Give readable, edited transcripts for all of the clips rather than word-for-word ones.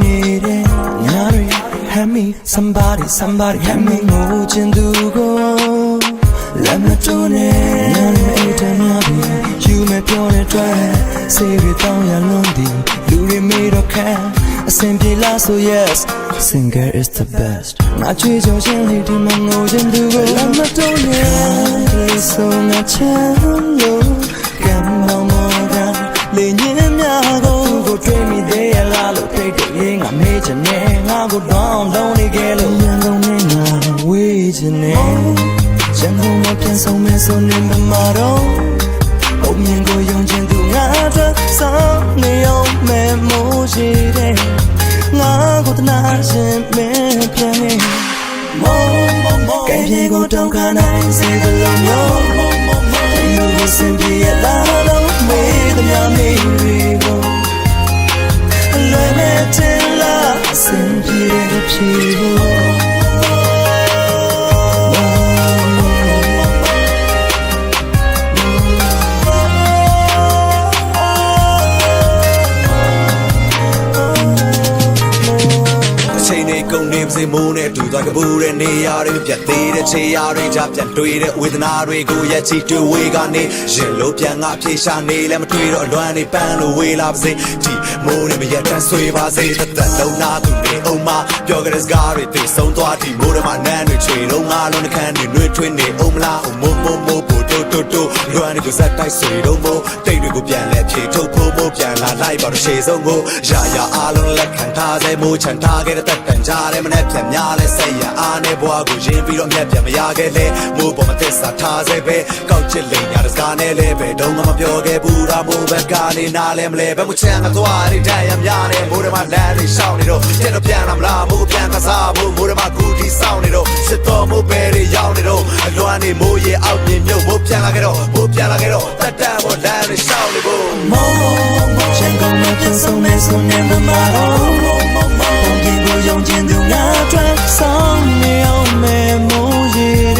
need it. Nyari, help me, somebody help me. Mojin dugo, let me do it. Nyari, eat a nyari, you may pure it dry. Save it down your lundi, Luri made a can. A simple last, so yes, singer is the best. Not choose your jelly, demon, mojin dugo. Let me do it. So much, come on, Lenin Yago, go train me there, Lalo, take the ring, I made your name, I go down, lonely girl, young woman, waiting name. Jango, can so mess on in the motto. Oh, me go young gentle, nada, some neo memoji. Nago the Nazi, man, piano. Can't you go down, can I say the long you will simply allow me the miracle. Let me tell us simply the people. Say moon it to like a boot and near get the chair jab and treat it with an array go yet see to wake on it. Jello pianga pisha nail and treat or one pan away love say tea moon and yet and sway by say that don't not to me oh my yogurt is got it this so thoughty more of my nan trade oh my on the candy no twin omla mo to run it was that I say no more take the good pian let you to po pian la live out of shades on go ya alon let can taze mo chan target that and jarပြန်များလဲစိတ်ရအားနဲ့ဘွားကိုရင်ပြီးတော့မြတ်ပြန်မရခဲ့လေမိုးပေါ်မှာသစ္စာထားစေပဲကောက်ချစ်လိမ်ညာတစကားနဲ့လဲပဲတုံးမပြောခဲ့ဘူးတာမိုးဘက်ကနေနားလဲမလဲဘယ်မှချမ်းမသွားတဲ့တန်ရများနဲ့မိုးတွေမှာလမ်းတွေရှောင်းနေတော့တဲ့တော့ပြန်လာမလားမိုးပြန်ကစားဖို့မိုးတွေမှာကူတီစောင်းနေတော့စစ်တော်မိုးပဲတွေရောက်နေတော့အလွမ်းနေမိုးရေအောက်မြင်မြုပ်မိုးပြန်လာခဲ့တော့တက်တန်းပေါ်လမ်းတွေရှောင်းနေဖို့မိုးချမ်းကုန်မပြန်ဆုံးမဲဆုံးနေမှာတော့用尽都拿转送你有美梦一点，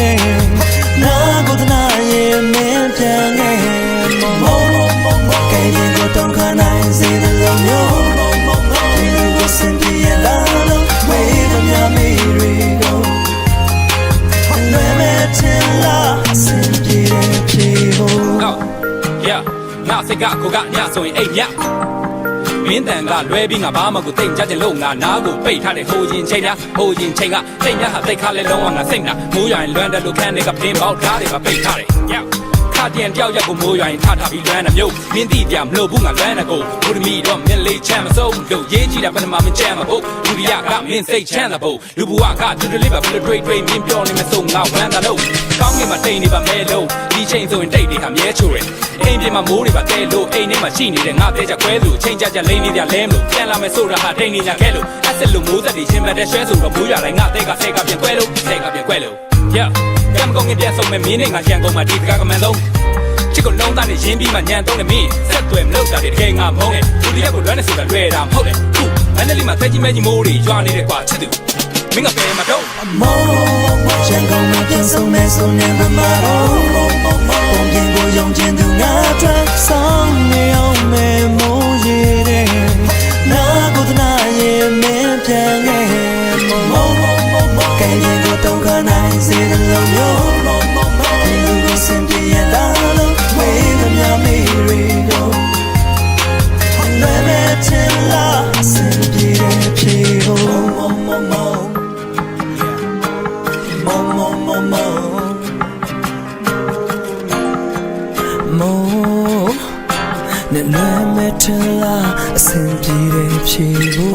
那过的那也没变哎，改变过东看来谁的冷漠，你如果身体也拉了，为什么没瑞够？乱没天啦，身体的皮肤。Yeah， 那谁干苦干，伢所以哎呀。မင်းတန်ကလွဲပြီးငါဘာမှကိုတိတ်ကြတဲ့လုံငါနားကိုပိတ်ထားတဲ့ဟိုရင်ချိန်ကစိတ်များဟာတိတ်ခါလဲလုံးဝငါစိတ်နာမိုးရွာရင်လွမ်းတဲ့လူခန်းတွေကပင်းပေါက်ထားတယ်ပါပိတ်ထားတယ်ခါတန်တယောက်ကိုမိုးရွာရင်ထားပြီးလွမ်းတဲ့မျိုးမင်းတိပြမလို့ဘူးငါလွမ်းတဲ့ကိုဘုဒ္ဓမီတော့မင်းလေးချမ်းမစိုးလို့ရေးကြည့်တာဘယ်မှာမချမ်းမဟုတ်လူရကမင်းစိတ်ချမ်းတဲ့ဖို့လူဘဝကတူတူလေးပါဘယ်လိုတွေးမင်းပြောနေမစိုးငါဝမ်းတာလို့ကောင်းကင်မှာတိတ်နေပါမဲလို့ဒီချိန်ဆိုရင်တိတ်တွေဟာမြဲချိုးတယ်အိမ်ပြင်မှာမိုးတွေပါတဲလို့အိမ်ထဲမှာရှိနေတဲ့ငါတဲကြခွဲလို့ချိန်ကြလိမ့်နေကြလဲမလို့ပြန်လာမယ်ဆိုတာဟာတိတ်နေကြခဲ့လို့အဆက်လို့မိုးသက်တွေရှင်မတဲ့ရွှဲဆိုတော့မိုးရွာတိုင်းငါတဲကဆဲကပြန်ကွဲလို့ကံကောင်းငယ်ပြန်ဆုံးမဲ့မင်းနဲ့ငါကြံကုန်မှာဒီတကားကမှန်ဆုံးချစ်ကိုလုံးသားနဲ့ရင်းပြီးမှညံတော့နေမင်းဆက်သွယ်မလို့တာတဲ့တကယ်ငါမဟုတ်နဲ့သူတရက်ကိုလွမ်းနေဆိုတာလွဲတာမဟုတ်နဲ့ခုမန္တလေးမှာတဲကြီးမဲကြီးမိုးတွေရွာနေတယ်ကွာချစ်သူမင်းကပဲမတော့မိုးကြံကုန်မှာပြန်ဆုံးမဲ့ဆုံးနေမှာပုံပြင်ကိုယုံကျင်သူငါအတွက်ဆောင်နေအောင်မဲမိုးရည်တဲ့နာကိုတနာရဲ့မင်းပြန်ရဲ့မိုးကဲရင်ကိုတောင်းခနိုင်စေတဲ့လုံမျိုးဒီလူကိုစင်ပြရလာလို့ဝေးမများမေးရီကိုလည်းမဲချင်လာစင်ပြတဲ့ဖြေဖို့နဲ့လွယ်မဲ့ထလားအဆင်ပြေတဲ့ဖြေဖို့